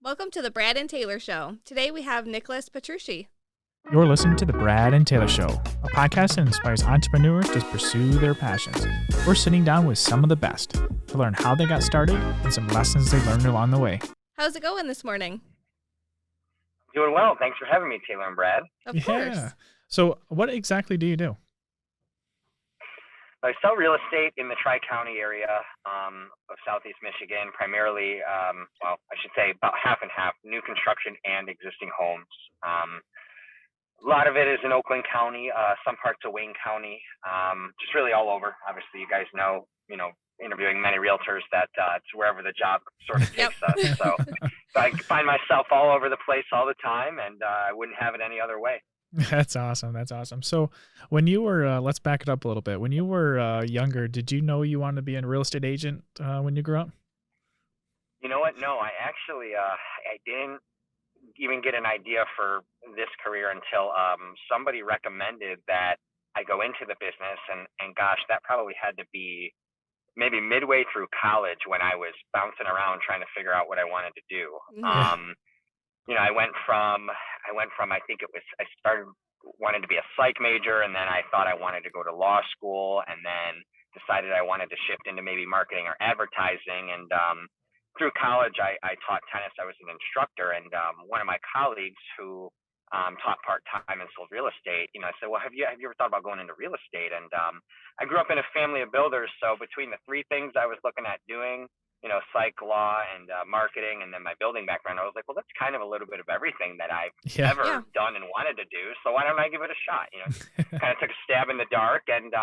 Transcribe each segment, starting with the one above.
Welcome to the Brad and Taylor Show. Today we have Nicholas Petrucci. You're listening to The Brad and Taylor Show, a podcast that inspires entrepreneurs to pursue their passions. We're sitting down with some of the best to learn how they got started and some lessons they learned along the way. How's it going this morning? Doing well. Thanks for having me, Taylor and Brad. Of course. So what exactly do you do? I sell real estate in the Tri-County area of Southeast Michigan, primarily, I should say about half and half, new construction and existing homes. A lot of it is in Oakland County, some parts of Wayne County, just really all over. Obviously, you guys know, interviewing many realtors that it's wherever the job sort of takes us. So I find myself all over the place all the time, and I wouldn't have it any other way. That's awesome. So when you were, let's back it up a little bit. When you were younger, did you know you wanted to be a real estate agent when you grew up? You know what? No, I actually, I didn't even get an idea for this career until somebody recommended that I go into the business. And gosh, that probably had to be maybe midway through college when I was bouncing around trying to figure out what I wanted to do. Yeah. I went from I think I started wanting to be a psych major, and then I thought I wanted to go to law school, and then decided I wanted to shift into maybe marketing or advertising. And through college, I taught tennis. I was an instructor, and one of my colleagues who taught part-time and sold real estate, I said, well, have you ever thought about going into real estate? And I grew up in a family of builders, so between the three things I was looking at doing, psych, law, and marketing, and then my building background, I was like, well, that's kind of a little bit of everything that I've ever done and wanted to do. So why don't I give it a shot? Kind of took a stab in the dark, and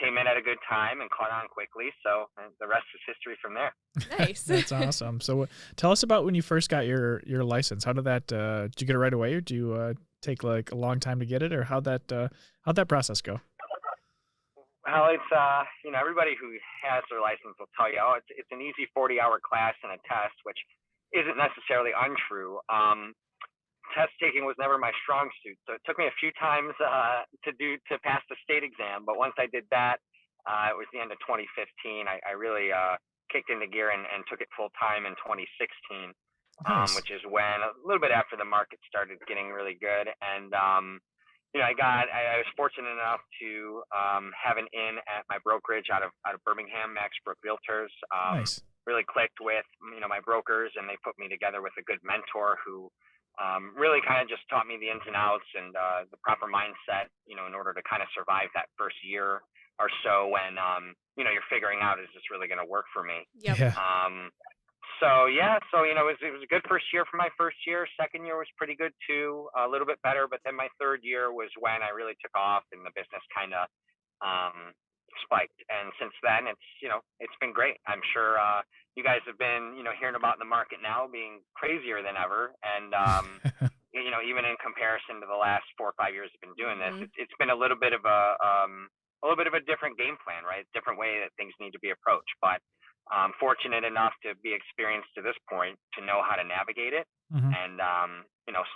came in at a good time and caught on quickly. So the rest is history from there. Nice. That's awesome. So tell us about when you first got your license. How did that? Did you get it right away, or do you take like a long time to get it, or how'd that process go? Well, it's everybody who has their license will tell you, it's an easy 40-hour class and a test, which isn't necessarily untrue. Test taking was never my strong suit, so it took me a few times to pass the state exam. But once I did that, it was the end of 2015. I really kicked into gear and took it full time in 2016, Nice. which is when a little bit after the market started getting really good. And I was fortunate enough to have an in at my brokerage out of Birmingham, Max Brook Realtors. Nice. Really clicked with my brokers, and they put me together with a good mentor who really kind of just taught me the ins and outs and the proper mindset, in order to kind of survive that first year or so when you're figuring out, is this really going to work for me? Yep. Yeah. It was a good first year for my first year. Second year was pretty good too, a little bit better. But then my third year was when I really took off and the business kind of spiked. And since then, it's been great. I'm sure you guys have been, hearing about the market now being crazier than ever. And even in comparison to the last 4 or 5 years I've been doing this, it's been a little bit of a different game plan, right? Different way that things need to be approached. But fortunate enough to be experienced to this point to know how to navigate it, and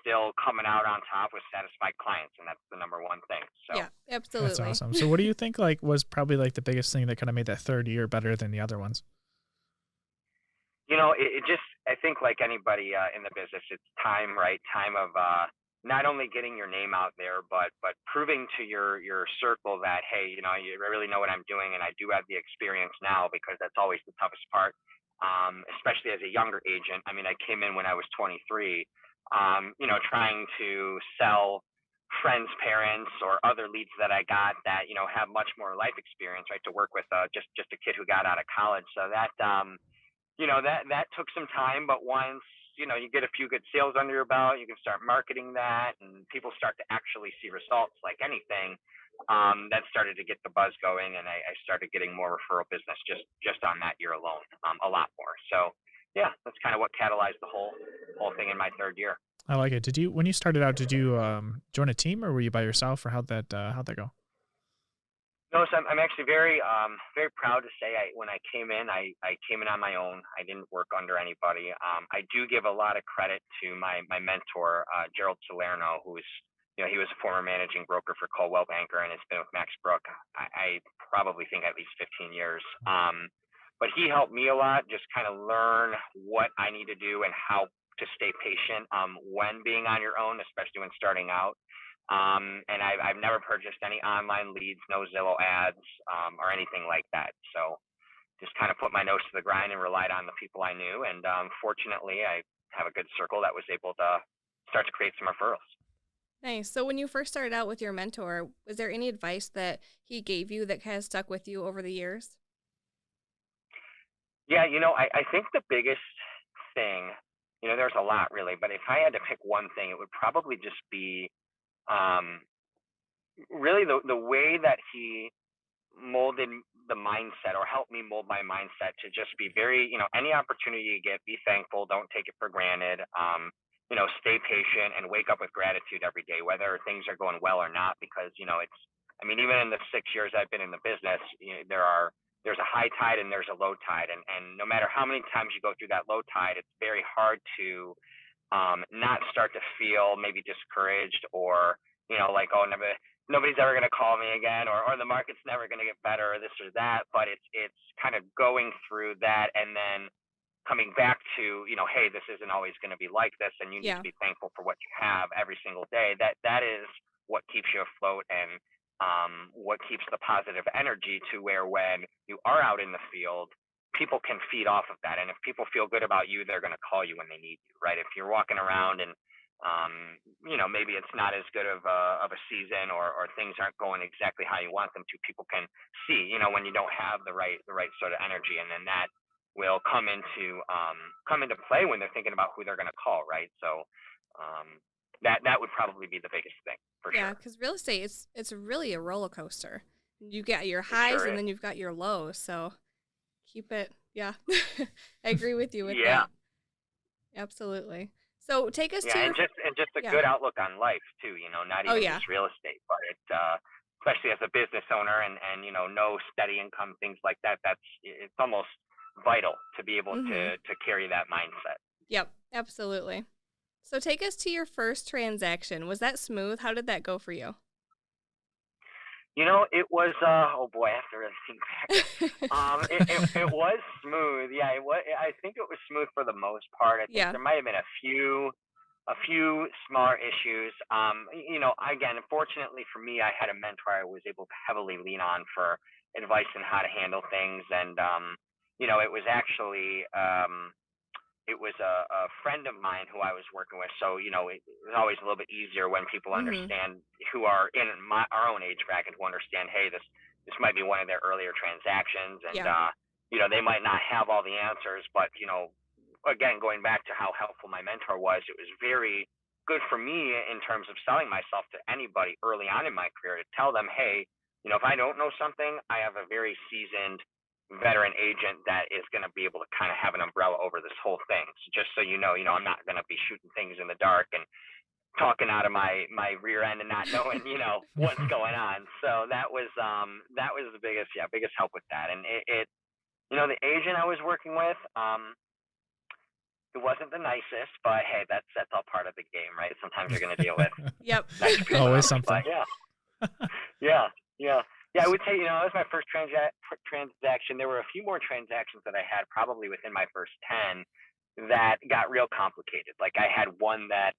still coming out on top with satisfied clients, and that's the number one thing. So Yeah, absolutely. That's awesome. So what do you think was probably the biggest thing that kind of made that third year better than the other ones? it just, I think like anybody in the business, it's time, right? Time of not only getting your name out there, but proving to your circle that, hey, you really know what I'm doing, and I do have the experience now, because that's always the toughest part, especially as a younger agent. I mean, I came in when I was 23, trying to sell friends' parents or other leads that I got that, have much more life experience, right? To work with just a kid who got out of college. So that, that took some time, but once, you get a few good sales under your belt, you can start marketing that, and people start to actually see results like anything. That started to get the buzz going, and I started getting more referral business just on that year alone, a lot more. So yeah, that's kind of what catalyzed the whole thing in my third year. I like it. When you started out, did you join a team, or were you by yourself, or how'd that go? No, so I'm actually very very proud to say when I came in, I came in on my own. I didn't work under anybody. I do give a lot of credit to my mentor, Gerald Salerno, who's he was a former managing broker for Coldwell Banker and has been with Max Brook. I probably think at least 15 years. but he helped me a lot, just kind of learn what I need to do and how to stay patient when being on your own, especially when starting out. And I've never purchased any online leads, no Zillow ads, or anything like that. So just kind of put my nose to the grind and relied on the people I knew. And fortunately, I have a good circle that was able to start to create some referrals. Nice. So when you first started out with your mentor, was there any advice that he gave you that has stuck with you over the years? Yeah, I think the biggest thing, there's a lot really, but if I had to pick one thing, it would probably just be um, really the way that he molded the mindset or helped me mold my mindset to just be very, any opportunity you get, be thankful, don't take it for granted. Stay patient and wake up with gratitude every day, whether things are going well or not, because, even in the 6 years I've been in the business, there's a high tide and there's a low tide. And no matter how many times you go through that low tide, it's very hard to not start to feel maybe discouraged or, like, oh, nobody's ever going to call me again, or the market's never going to get better, or this or that. But it's kind of going through that and then coming back to, hey, this isn't always going to be like this, and you need Yeah. to be thankful for what you have every single day. That is what keeps you afloat and what keeps the positive energy to where when you are out in the field, people can feed off of that. And if people feel good about you, they're going to call you when they need you, right? If you're walking around and maybe it's not as good of a season, or things aren't going exactly how you want them to, people can see, when you don't have the right sort of energy, and then that will come into play when they're thinking about who they're going to call, right? So that would probably be the biggest thing for Yeah, sure. because real estate, it's really a roller coaster. You got your It highs sure and is. then you've got your lows. So keep it. Yeah, I agree with you with Yeah. that. Absolutely. So take us to Yeah, your. and just a Yeah. good outlook on life too. Not Oh even yeah. just real estate, but especially as a business owner and no steady income, things like that. It's almost vital to be able Mm-hmm. to carry that mindset. Yep. Absolutely. So take us to your first transaction. Was that smooth? How did that go for you? It was oh boy, I have to really think back. It was smooth. Yeah, it was. I think it was smooth for the most part. I think Yeah. there might have been a few smaller issues. Again, fortunately for me, I had a mentor I was able to heavily lean on for advice on how to handle things, and it was actually it was a friend of mine who I was working with. So, it was always a little bit easier when people Mm-hmm. understand, who are in our own age bracket, who understand, hey, this might be one of their earlier transactions, and Yeah. they might not have all the answers, but again, going back to how helpful my mentor was, it was very good for me in terms of selling myself to anybody early on in my career, to tell them, hey, if I don't know something, I have a very seasoned veteran agent that is going to be able to kind of have an umbrella over this whole thing. So just so I'm not going to be shooting things in the dark and talking out of my rear end and not knowing, what's going on. So that was the biggest help with that. And the agent I was working with, it wasn't the nicest, but hey, that's all part of the game, right? Sometimes you're going to deal with Yep. nicer people than Always others, something. but yeah. Yeah, yeah, yeah. I would say, it was my first transaction. There were a few more transactions that I had probably within my first 10 that got real complicated. Like I had one that,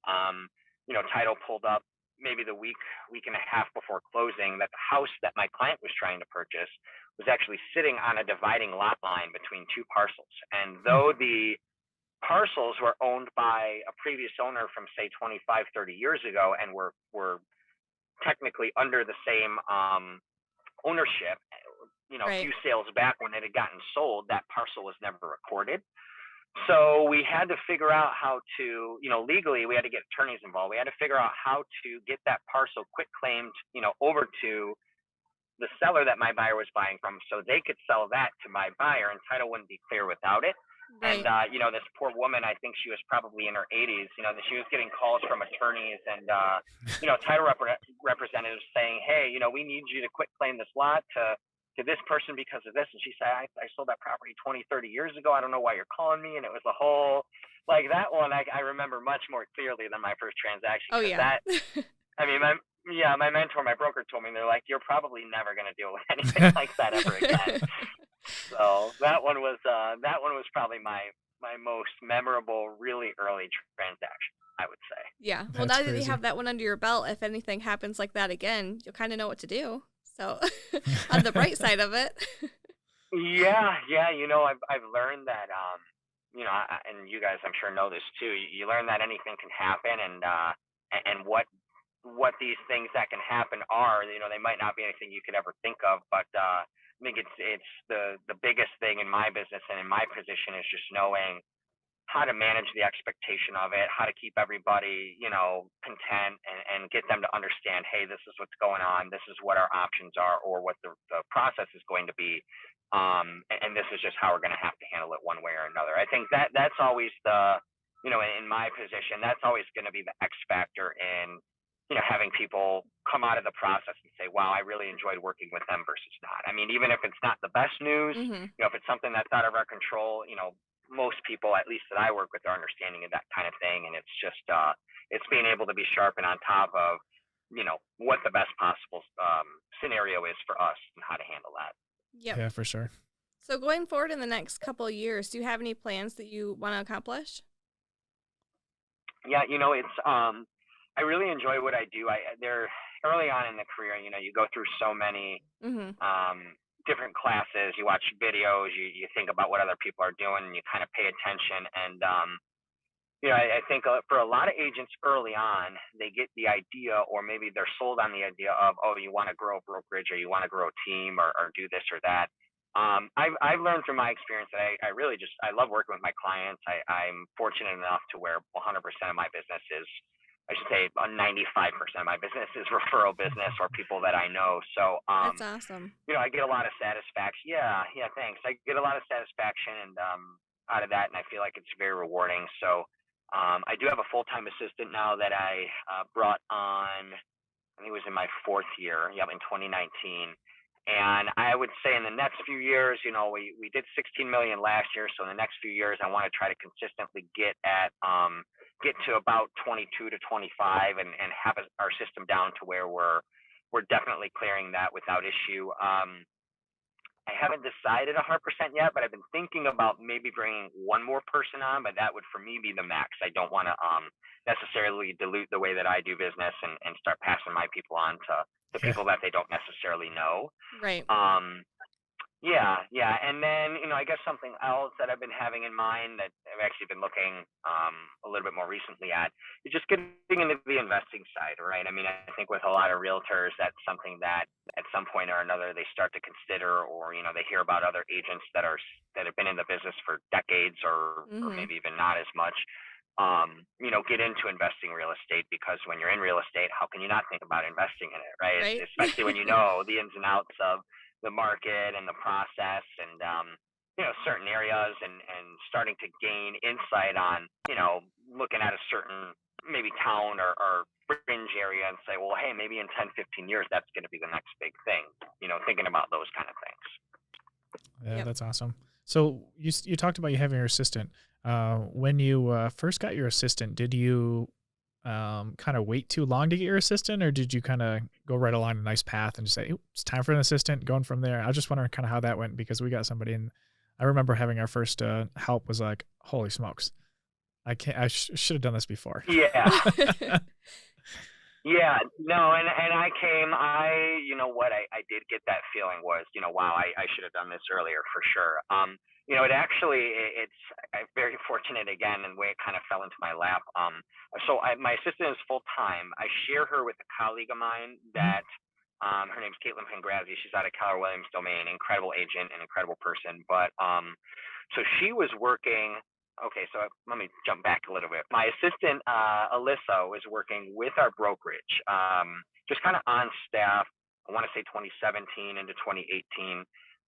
title pulled up maybe the week and a half before closing, that the house that my client was trying to purchase was actually sitting on a dividing lot line between two parcels. And Hmm. though the parcels were owned by a previous owner from say 25, 30 years ago and were technically under the same ownership, a Right. few sales back when it had gotten sold, that parcel was never recorded. So we had to figure out how to, legally, we had to get attorneys involved. We had to figure out how to get that parcel quit claimed, over to the seller that my buyer was buying from, so they could sell that to my buyer, and title wouldn't be clear without it. And Right. this poor woman, I think she was probably in her 80s. That she was getting calls from attorneys and title representatives saying, hey, we need you to quit claim this lot to this person because of this. And she said, I sold that property 20, 30 years ago. I don't know why you're calling me. And it was a whole, like, that one I remember much more clearly than my first transaction, Oh because yeah. that, I mean, my mentor, my broker told me, they're like, you're probably never going to deal with anything like that ever again. So that one was probably my most memorable, really early transaction, I would say. Yeah. Well, That's now that you crazy. have that one under your belt, if anything happens like that again, you'll kind of know what to do. So, on the bright side of it. Yeah, yeah. I've learned that and you guys I'm sure know this too. You learn that anything can happen, and what these things that can happen are. They might not be anything you could ever think of, but I think it's the biggest thing in my business and in my position is just knowing how to manage the expectation of it, how to keep everybody, content, and get them to understand, hey, this is what's going on, this is what our options are, or what the process is going to be, and this is just how we're going to have to handle it one way or another. I think that's always in my position, that's always going to be the X factor in, having people come out of the process and say, wow, I really enjoyed working with them versus not. I mean, even if it's not the best news, Hmm. if it's something that's out of our control, most people, at least that I work with, are understanding of that kind of thing, and it's just it's being able to be sharp and on top of what the best possible scenario is for us and how to handle that. Yep. Yeah, for sure. So, going forward in the next couple of years, do you have any plans that you want to accomplish? Yeah, it's I really enjoy what I do. I there Early on in the career, you go through so many Hmm. different classes, you watch videos, you think about what other people are doing, and you kind of pay attention. And I think for a lot of agents early on, they get the idea, or maybe they're sold on the idea of, oh, you want to grow a brokerage, or you want to grow a team, or do this or that. I've learned through my experience that I really just I love working with my clients. I'm fortunate enough to where 100% of my business is, I should say, 95% of my business is referral business or people that I know. So That's awesome. I get a lot of satisfaction. Yeah, yeah, thanks. I get a lot of satisfaction and out of that, and I feel like it's very rewarding. So I do have a full-time assistant now that I brought on. I think it was in my fourth year. Yep, in 2019. And I would say in the next few years, we did 16 million last year. So in the next few years, I want to try to consistently get to about 22 to 25 and have our system down to where we're definitely clearing that without issue. I haven't decided 100% yet, but I've been thinking about maybe bringing one more person on, but that would for me be the max. I don't want to necessarily dilute the way that I do business and start passing my people on to Yeah. people that they don't necessarily know. Right. Um, yeah, yeah. And then, I guess something else that I've been having in mind that I've actually been looking a little bit more recently at is just getting into the investing side, right? I mean, I think with a lot of realtors, that's something that at some point or another they start to consider, or, they hear about other agents that have been in the business for decades or Hmm. maybe even not as much. Get into investing real estate, because when you're in real estate, how can you not think about investing in it, right? Right. Especially when you know the ins and outs of the market and the process, and certain areas, and starting to gain insight on looking at a certain maybe town or fringe area and say, well, hey, maybe in 10, 15 years that's going to be the next big thing, thinking about those kind of things. Yeah, Yep. that's awesome. So you talked about you having your assistant. When you first got your assistant, did you kind of wait too long to get your assistant, or did you kind of go right along a nice path and just say, "Ooh, it's time for an assistant," going from there? I was just wondering kind of how that went, because we got somebody, and I remember having our first help was like, holy smokes, I should have done this before. Yeah. Yeah, no, and you know what, I did get that feeling was, wow, I should have done this earlier for sure. It actually, I'm very fortunate again, and the way it kind of fell into my lap. My assistant is full time. I share her with a colleague of mine Mhm. that, her name's Caitlin Pangrazzi. She's out of Keller Williams Domain, incredible agent, an incredible person. But so she was working. Okay, so let me jump back a little bit. My assistant, Alyssa, was working with our brokerage, just kind of on staff. I want to say 2017 into 2018.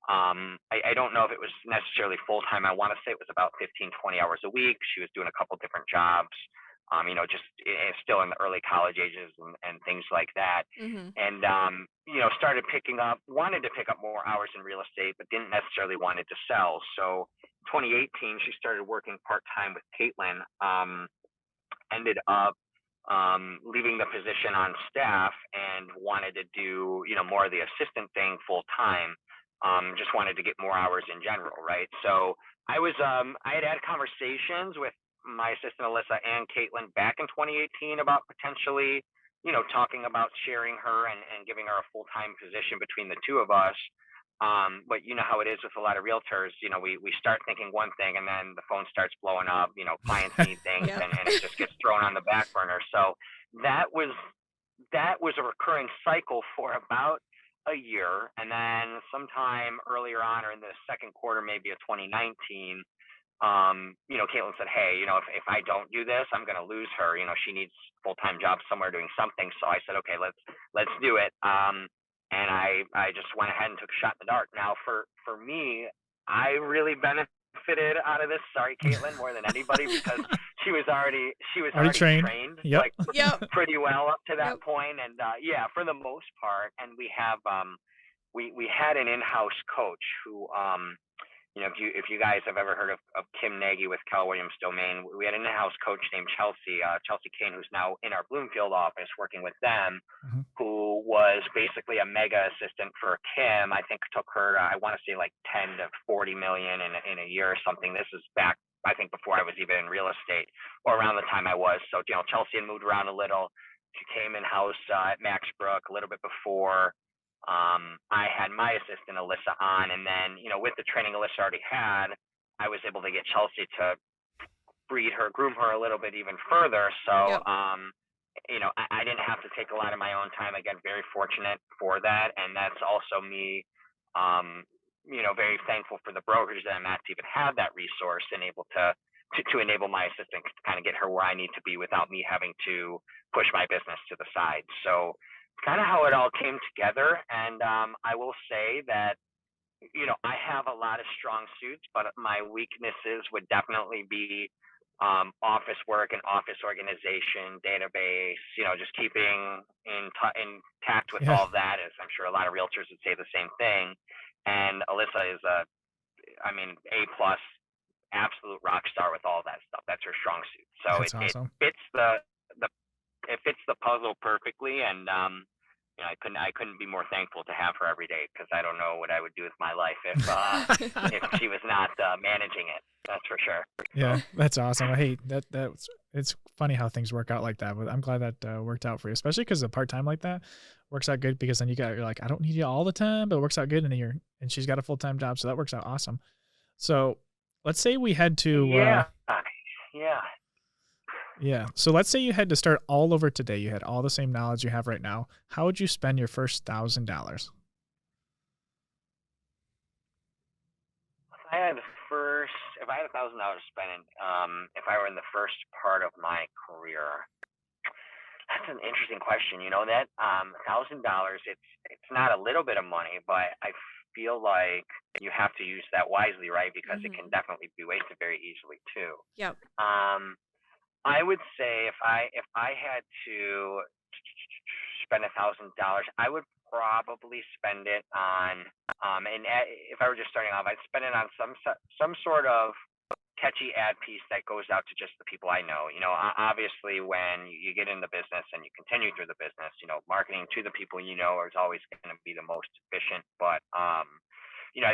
I don't know if it was necessarily full time. I want to say it was about 15, 20 hours a week. She was doing a couple different jobs, just still in the early college ages and things like that. Hmm. And, wanted to pick up more hours in real estate, but didn't necessarily wanted to sell. So 2018, she started working part time with Caitlin. Ended up leaving the position on staff and wanted to do more of the assistant thing full time. just wanted to get more hours in general, right? So I had conversations with my assistant Alyssa and Caitlin back in 2018 about potentially, talking about sharing her and giving her a full-time position between the two of us. But you know how it is with a lot of realtors, we start thinking one thing and then the phone starts blowing up, clients need things Yep. and it just gets thrown on the back burner. So that was a recurring cycle for about a year. And then sometime earlier on or in the second quarter, maybe of 2019, Caitlin said, hey, if I don't do this, I'm going to lose her. She needs full-time job somewhere doing something. So I said, okay, let's do it. And I just went ahead and took a shot in the dark. Now for me, I really benefited out of this. Sorry, Caitlin, more than anybody, because she was already trained Yep. like Yep. pretty well up to that Yep. point. And yeah, for the most part. And we have we had an in-house coach who if you guys have ever heard of Kim Nagy with Keller Williams Domain, we had an in-house coach named Chelsea Kane, who's now in our Bloomfield office working with them, Mhm. who was basically a mega assistant for Kim. I think took her, I want to say like 10 to 40 million in a year or something. This is back, I think, before I was even in real estate or around the time I was. So, Chelsea had moved around a little. She came in-house at Max Brook a little bit before. I had my assistant Alyssa on, and then with the training Alyssa already had, I was able to get Chelsea to groom her a little bit even further. So Yep. I didn't have to take a lot of my own time. Again, very fortunate for that, and that's also me very thankful for the brokerage that I'm at to even have that resource and able to enable my assistant to kind of get her where I need to be without me having to push my business to the side. So kind of how it all came together. And I will say that, I have a lot of strong suits, but my weaknesses would definitely be office work and office organization, database, just keeping intact with Yeah. all of that, as I'm sure a lot of realtors would say the same thing. And Alyssa is A plus, absolute rock star with all that stuff. That's her strong suit. So That's awesome. it fits the puzzle perfectly, and I couldn't be more thankful to have her every day, because I don't know what I would do with my life if she was not managing it. That's for sure. Yeah, that's awesome. Hey, it's funny how things work out like that. But I'm glad that worked out for you, especially because a part time like that works out good, because then you're like, I don't need you all the time, but it works out good, and then and she's got a full time job, so that works out awesome. So let's say we had to Yeah. yeah. So let's say you had to start all over today. You had all the same knowledge you have right now. How would you spend your first $1,000? If I had $1,000 spending, if I were in the first part of my career, that's an interesting question. That $1,000, it's not a little bit of money, but I feel like you have to use that wisely, right? Because it can definitely be wasted very easily too. Yep. I would say if I had to spend $1,000, I would probably spend it on if I were just starting off, I'd spend it on some sort of catchy ad piece that goes out to just the people I know. Obviously when you get in the business and you continue through the business, marketing to the people is always going to be the most efficient. But I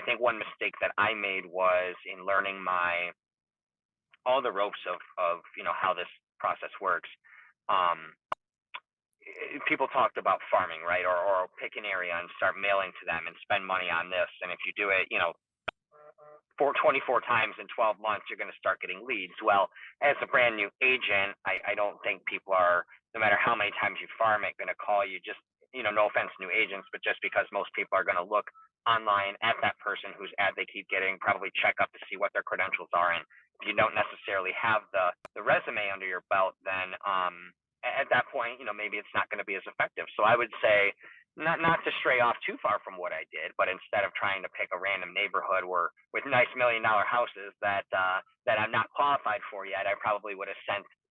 think one mistake that I made was in learning all the ropes of how this process works. People talked about farming, right? Or pick an area and start mailing to them and spend money on this. And if you do it, 24 times in 12 months, you're going to start getting leads. Well, as a brand new agent, I don't think people are, no matter how many times you farm it, going to call you just, no offense to new agents, but just because most people are going to look online at that person whose ad they keep getting, probably check up to see what their credentials are. And if you don't necessarily have the resume under your belt, then at that point, maybe it's not going to be as effective. So I would say not to stray off too far from what I did, but instead of trying to pick a random neighborhood with nice $1 million houses that I'm not qualified for yet, I probably would have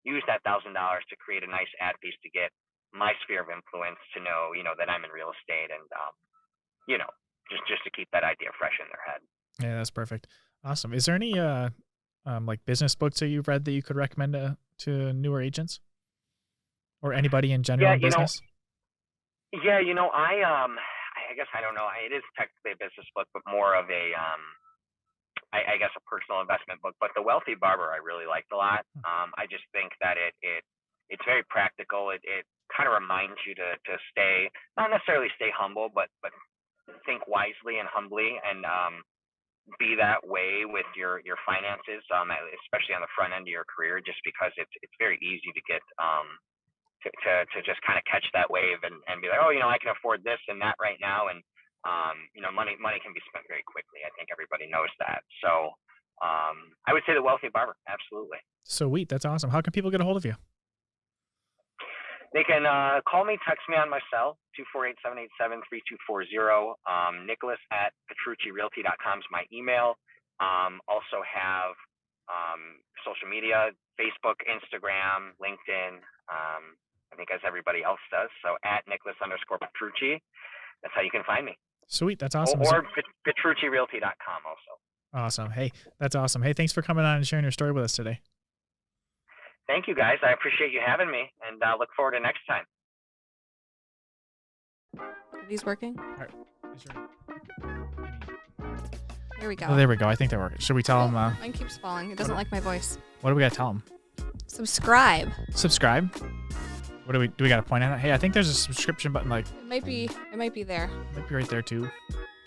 used that $1,000 to create a nice ad piece to get my sphere of influence to know, that I'm in real estate, and just to keep that idea fresh in their head. Yeah, that's perfect. Awesome. Is there any like business books that you've read that you could recommend to newer agents or anybody in general in business? Yeah, I guess I don't know. It is technically a business book, but more of a I guess a personal investment book. But The Wealthy Barber I really liked a lot. I just think that it's very practical. It kind of reminds you to stay, not necessarily stay humble, but think wisely and humbly, and be that way with your finances, especially on the front end of your career, just because it's very easy to get to just kind of catch that wave and be like, oh, I can afford this and that right now, and money can be spent very quickly. I think everybody knows that. So I would say The Wealthy Barber, absolutely. Sweet, that's awesome. How can people get a hold of you? They can call me, text me on my cell, 248-787-3240. Nicholas at petruccirealty.com is my email. Also have social media, Facebook, Instagram, LinkedIn, I think as everybody else does. So at Nicholas_Petrucci, that's how you can find me. Sweet, that's awesome. Or petruccirealty.com also. Awesome. Hey, that's awesome. Hey, thanks for coming on and sharing your story with us today. Thank you, guys. I appreciate you having me, and look forward to next time. Are these working? All right. Here we go. Oh, there we go. I think they're working. Should we tell them? Mine keeps falling. It doesn't like my voice. What do we got to tell them? Subscribe. Subscribe? What do we got to point at it? Hey, I think there's a subscription button. Like It might be there. It might be right there too.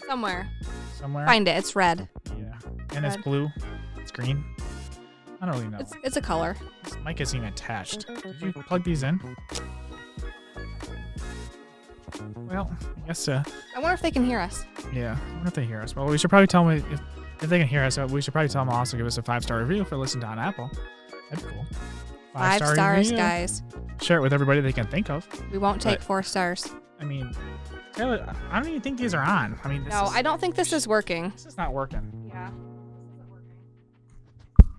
Somewhere. Find it. It's red. Yeah. And it's blue. It's green. I don't really know. It's a color. This mic isn't even attached. Did you plug these in? Well, I guess. I wonder if they can hear us. Yeah, I wonder if they hear us. Well, we should probably tell them if they can hear us. We should probably tell them also give us a 5-star review for listening on Apple. That'd be cool. 5 stars, guys. Share it with everybody they can think of. We won't take 4 stars. I mean, I don't even think these are on. I mean, I don't think this is working. This is not working.